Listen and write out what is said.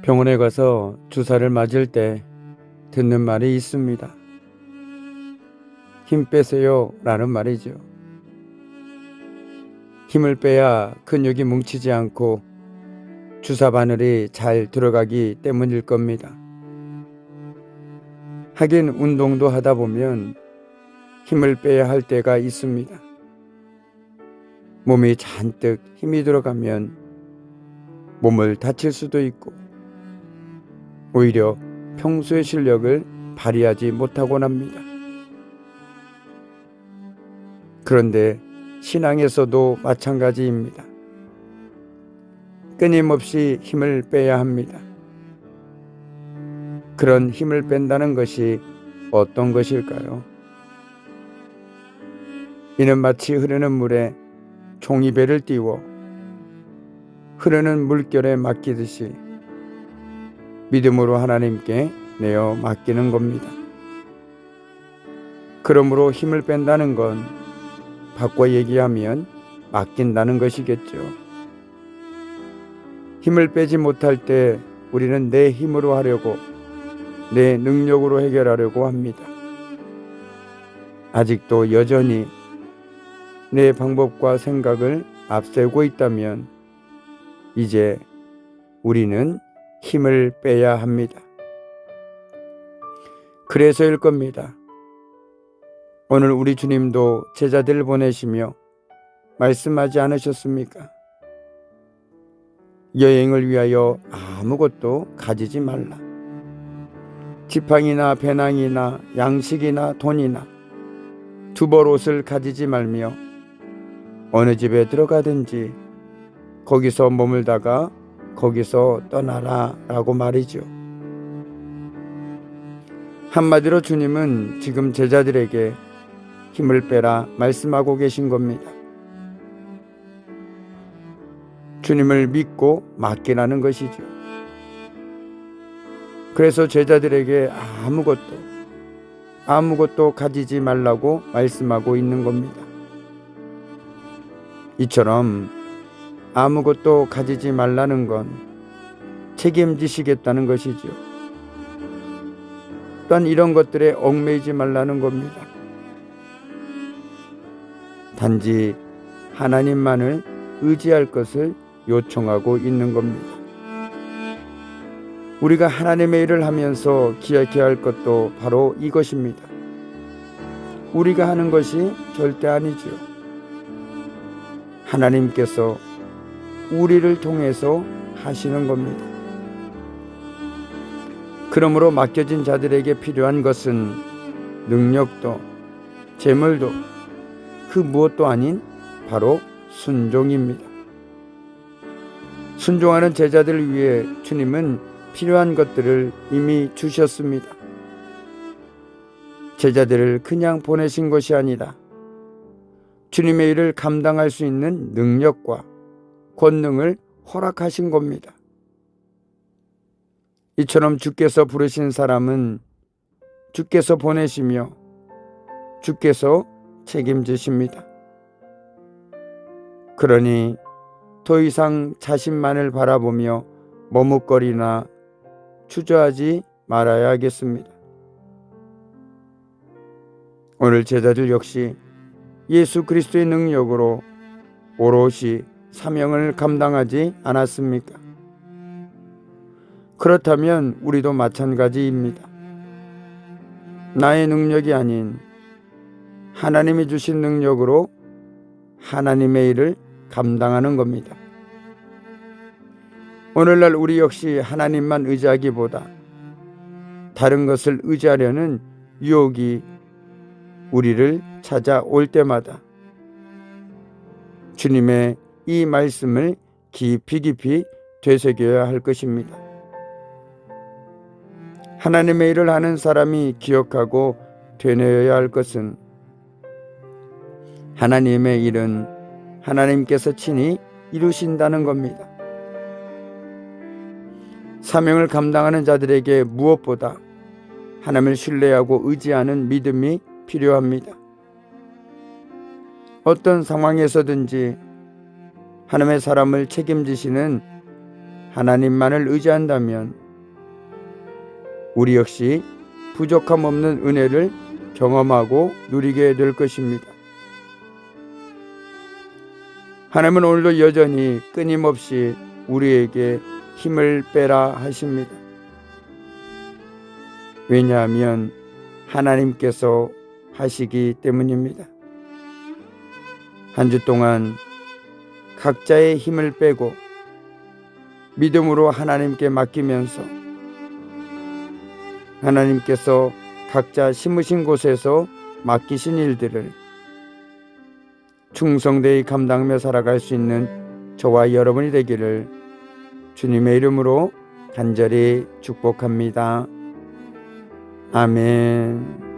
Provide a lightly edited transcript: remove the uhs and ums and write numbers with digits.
병원에 가서 주사를 맞을 때 듣는 말이 있습니다. 힘 빼세요 라는 말이죠. 힘을 빼야 근육이 뭉치지 않고 주사 바늘이 잘 들어가기 때문일 겁니다. 하긴 운동도 하다 보면 힘을 빼야 할 때가 있습니다. 몸이 잔뜩 힘이 들어가면 몸을 다칠 수도 있고 오히려 평소의 실력을 발휘하지 못하곤 합니다. 그런데 신앙에서도 마찬가지입니다. 끊임없이 힘을 빼야 합니다. 그런 힘을 뺀다는 것이 어떤 것일까요? 이는 마치 흐르는 물에 종이배를 띄워 흐르는 물결에 맡기듯이 믿음으로 하나님께 내어 맡기는 겁니다. 그러므로 힘을 뺀다는 건 바꿔 얘기하면 맡긴다는 것이겠죠. 힘을 빼지 못할 때 우리는 내 힘으로 하려고, 내 능력으로 해결하려고 합니다. 아직도 여전히 내 방법과 생각을 앞세우고 있다면 이제 우리는 힘을 빼야 합니다. 그래서일 겁니다. 오늘 우리 주님도 제자들을 보내시며 말씀하지 않으셨습니까? 여행을 위하여 아무것도 가지지 말라. 지팡이나 배낭이나 양식이나 돈이나 두벌 옷을 가지지 말며 어느 집에 들어가든지 거기서 머물다가 거기서 떠나라 라고 말이죠. 한마디로 주님은 지금 제자들에게 힘을 빼라 말씀하고 계신 겁니다. 주님을 믿고 맡기라는 것이죠. 그래서 제자들에게 아무것도 가지지 말라고 말씀하고 있는 겁니다. 이처럼 아무것도 가지지 말라는 건 책임지시겠다는 것이죠. 또한 이런 것들에 얽매이지 말라는 겁니다. 단지 하나님만을 의지할 것을 요청하고 있는 겁니다. 우리가 하나님의 일을 하면서 기억해야 할 것도 바로 이것입니다. 우리가 하는 것이 절대 아니죠. 하나님께서 우리를 통해서 하시는 겁니다. 그러므로 맡겨진 자들에게 필요한 것은 능력도 재물도 그 무엇도 아닌 바로 순종입니다. 순종하는 제자들을 위해 주님은 필요한 것들을 이미 주셨습니다. 제자들을 그냥 보내신 것이 아니라 주님의 일을 감당할 수 있는 능력과 권능을 허락하신 겁니다. 이처럼 주께서 부르신 사람은 주께서 보내시며 주께서 책임지십니다. 그러니 더 이상 자신만을 바라보며 머뭇거리나 주저하지 말아야 하겠습니다. 오늘 제자들 역시 예수 그리스도의 능력으로 오롯이 사명을 감당하지 않았습니까? 그렇다면 우리도 마찬가지입니다. 나의 능력이 아닌 하나님이 주신 능력으로 하나님의 일을 감당하는 겁니다. 오늘날 우리 역시 하나님만 의지하기보다 다른 것을 의지하려는 유혹이 우리를 찾아올 때마다 주님의 이 말씀을 깊이 되새겨야 할 것입니다. 하나님의 일을 하는 사람이 기억하고 되뇌어야 할 것은 하나님의 일은 하나님께서 친히 이루신다는 겁니다. 사명을 감당하는 자들에게 무엇보다 하나님을 신뢰하고 의지하는 믿음이 필요합니다. 어떤 상황에서든지 하나님의 사람을 책임지시는 하나님만을 의지한다면 우리 역시 부족함 없는 은혜를 경험하고 누리게 될 것입니다. 하나님은 오늘도 여전히 끊임없이 우리에게 힘을 빼라 하십니다. 왜냐하면 하나님께서 하시기 때문입니다. 한 주 동안 각자의 힘을 빼고 믿음으로 하나님께 맡기면서 하나님께서 각자 심으신 곳에서 맡기신 일들을 충성되이 감당하며 살아갈 수 있는 저와 여러분이 되기를 주님의 이름으로 간절히 축복합니다. 아멘.